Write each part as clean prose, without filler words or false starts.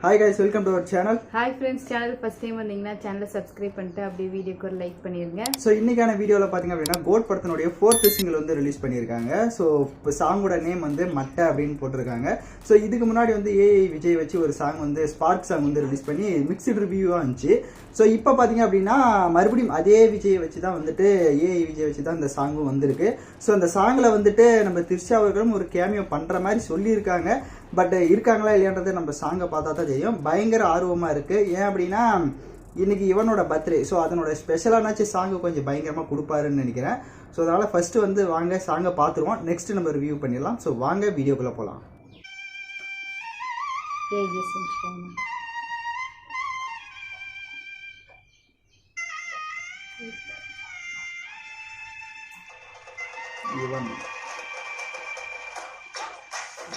Hi guys, welcome to our channel. Hi friends, channel first time வந்தீங்கன்னா சேனலை subscribe பண்ணிட்டு அப்படியே வீடியோக்கு ஒரு லைக் பண்ணிருங்க. ஸோ இன்னைக்கான வீடியோவில் பார்த்தீங்க அப்படின்னா கோட் படத்தினுடைய 4th சிங்கிள் வந்து ரிலீஸ் பண்ணியிருக்காங்க. ஸோ இப்போ சாங்கோட நேம் வந்து மட்டை அப்படின்னு போட்டிருக்காங்க. ஸோ இதுக்கு முன்னாடி வந்து ஏஐ விஜய் வச்சு ஒரு சாங் வந்து ஸ்பார்க் சாங் வந்து ரிலீஸ் பண்ணி மிக்ஸ்டு ரிவ்யூவாக இருந்துச்சு. ஸோ இப்போ பார்த்தீங்க அப்படின்னா மறுபடியும் அதே விஜயை வச்சு தான் வந்துட்டு ஏஐ விஜய் வச்சு தான் இந்த சாங்கும் வந்திருக்கு. ஸோ அந்த சாங்கில் வந்துட்டு நம்ம திரிஷா அவர்களும் ஒரு கேமியோ பண்ணுற மாதிரி சொல்லியிருக்காங்க. பட் இருக்காங்களா இல்லையான்றது நம்ம சாங்கை பார்த்தா தான் தெரியும். பயங்கர ஆர்வமாக இருக்குது. ஏன் அப்படின்னா இன்னைக்கு இவனோட பர்த்டே. ஸோ அதனோட ஸ்பெஷலானாச்சு சாங்கு கொஞ்சம் பயங்கரமாக கொடுப்பாருன்னு நினைக்கிறேன். ஸோ அதனால் ஃபஸ்ட்டு வந்து வாங்க சாங்கை பார்த்துருவோம், நெக்ஸ்ட் நம்ம ரிவ்யூ பண்ணிடலாம். ஸோ வாங்க வீடியோக்குள்ளே போகலாம்.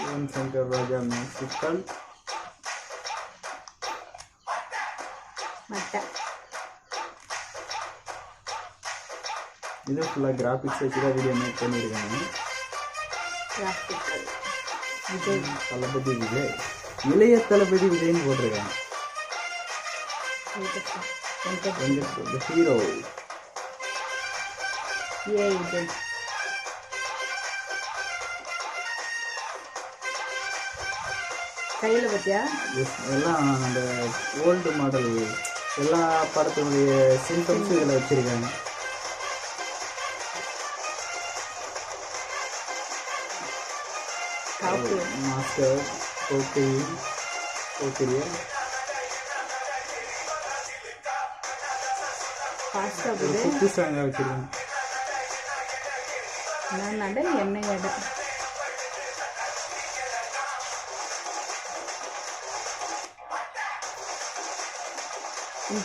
யுவன் சங்கர் ராஜா மியூசிக்கல் இது ஃபுல்லாக கிராஃபிக்ஸ் வச்சு தான் வீடியோ மேக் பண்ணியிருக்காங்க. தளபதி விஜய், இளைய தளபதி விஜய்னு போட்டிருக்காங்க. ஹீரோ கையில் பார்த்தியா எல்லாம் அந்த ஓல்டு மாடல் எல்லா படத்தினுடைய சிம்டம்ஸும் இதில் வச்சுருக்காங்க. மாஸ்டர் போக்கிரியா குத்து சாங்காக வச்சுருக்காங்க. என்ன இடம்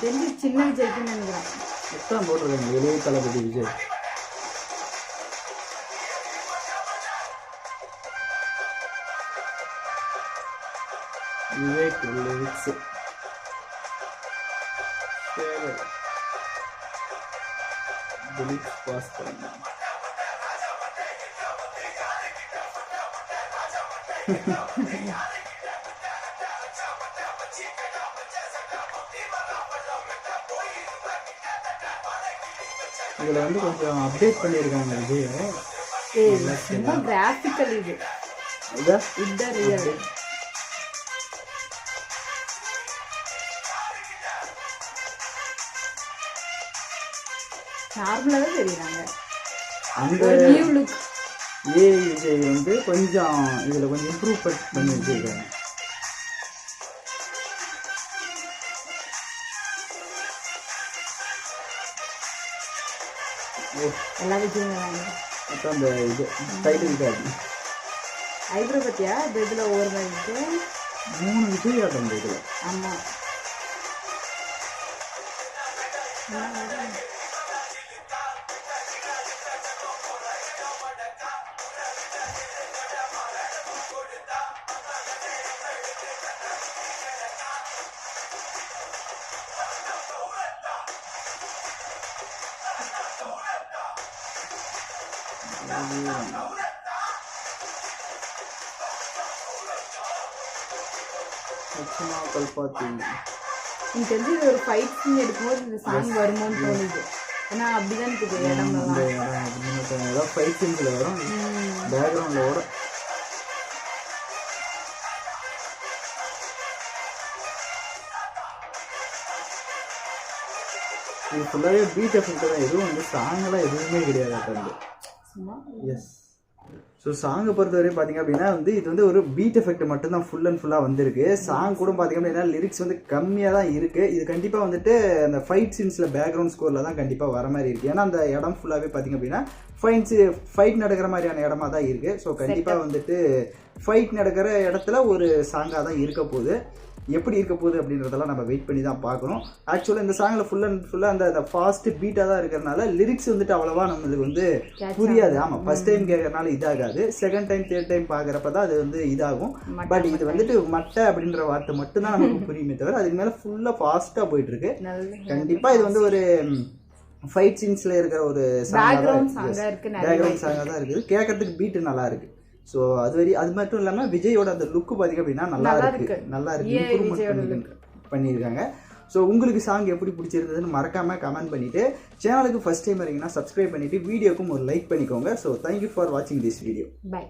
தெரிஞ்சு சின்ன விஜய்க்குன்னு நினைக்கிறேன். எத்தான் போட்டிருக்காங்க இளைய தளபதி விஜய். விவேக் லிரிக்ஸ் திலீப் பாஸ்கர். இதில் வந்து கொஞ்சம் அப்டேட் பண்ணியிருக்காங்க விஜய். கிராஃபிக்கல் இது இதுதான் ரியல். நார்மலாக தான் தெரியுறாங்க. அந்த நியூ லுக் ஏஐ விஜய் வந்து கொஞ்சம் இதில் கொஞ்சம் இம்ப்ரூவ் பண்ணி வச்சுருக்காங்க. எல்லா விஜயும் அப்புறம் அந்த இது டைட்டில் இருக்காது. ஐப்ரோ பற்றியா இந்த இதில் ஒவ்வொரு மாதிரி 3 விஜய் ஆகும் அந்த இதில். ஆமாம் கல்பாத்தி. எனக்கு தெரிஞ்சு இது ஒரு ஃபைட் சீன் எடுக்கும்போது இந்த சாங் வருமோன்னு தோணுது. ஏன்னா அப்படிதான் இருக்குது இடம்லாம். ஏதாவது ஃபைட் சீன்ஸில் வரும், பேக்ரவுண்டில் வரும். இது ஃபுல்லாகவே பீட் எஃபெக்ட் தான். எதுவும் வந்து சாங்கெல்லாம் எதுவுமே கிடையாது. எஸ். ஸோ சாங்கை பொறுத்தவரையும் பார்த்தீங்க அப்படின்னா வந்து இது வந்து ஒரு பீட் எஃபெக்ட் மட்டும்தான் ஃபுல் அண்ட் ஃபுல்லாக வந்திருக்கு. சாங் கூட பார்த்தீங்க அப்படின்னா லிரிக்ஸ் வந்து கம்மியாக தான் இருக்குது. இது கண்டிப்பாக வந்துட்டு அந்த ஃபைட் சீன்ஸில் பேக்ரவுண்ட் ஸ்கோரில் தான் கண்டிப்பாக வர மாதிரி இருக்குது. ஏன்னா அந்த இடம் ஃபுல்லாகவே பார்த்தீங்க அப்படின்னா ஃபைட் நடக்கிற மாதிரியான இடமா தான் இருக்குது. ஸோ கண்டிப்பாக வந்துட்டு ஃபைட் நடக்கிற இடத்துல ஒரு சாங்காக தான் இருக்க போகுது. எப்படி இருக்க போகுது அப்படின்றதெல்லாம் நம்ம வெயிட் பண்ணி தான் பார்க்கணும். ஆக்சுவலாக இந்த சாங்கில் ஃபுல்லாக அந்த ஃபாஸ்ட் பீட்டாக தான் இருக்கிறனால லிரிக்ஸ் வந்துட்டு அவ்வளோவா நம்மளுக்கு வந்து புரியாது. ஆமாம், ஃபர்ஸ்ட் டைம் கேட்கறதுனால இதாகாது. செகண்ட் டைம் தேர்ட் டைம் பார்க்குறப்ப தான் அது வந்து இதாகும். பட் இது வந்துட்டு மட்டை அப்படின்ற வார்த்தை மட்டும்தான் நமக்கு புரியுமே தவிர அதுக்கு மேலே ஃபுல்லாக ஃபாஸ்ட்டாக போயிட்டுருக்கு. கண்டிப்பாக இது வந்து ஒரு ஃபைட் சீன்ஸில் இருக்கிற ஒரு பேக்ரவுண்ட் சாங்காக தான் இருக்குது. கேட்கறதுக்கு பீட்டு நல்லா இருக்குது. ஸோ அது மட்டும் இல்லாமல் விஜயோட அந்த லுக்கு பார்த்தீங்க அப்படின்னா நல்லா இருக்கு இம்ப்ரூவ்மெண்ட் பண்ணியிருக்காங்க. ஸோ உங்களுக்கு சாங் எப்படி பிடிச்சிருந்ததுன்னு மறக்காமல் கமெண்ட் பண்ணிவிட்டு சேனலுக்கு ஃபஸ்ட் டைம் வரீங்கன்னா சப்ஸ்கிரைப் பண்ணிவிட்டு வீடியோக்கும் ஒரு லைக் பண்ணிக்கோங்க. ஸோ தேங்க்யூ ஃபார் வாட்சிங் திஸ் வீடியோ. பை.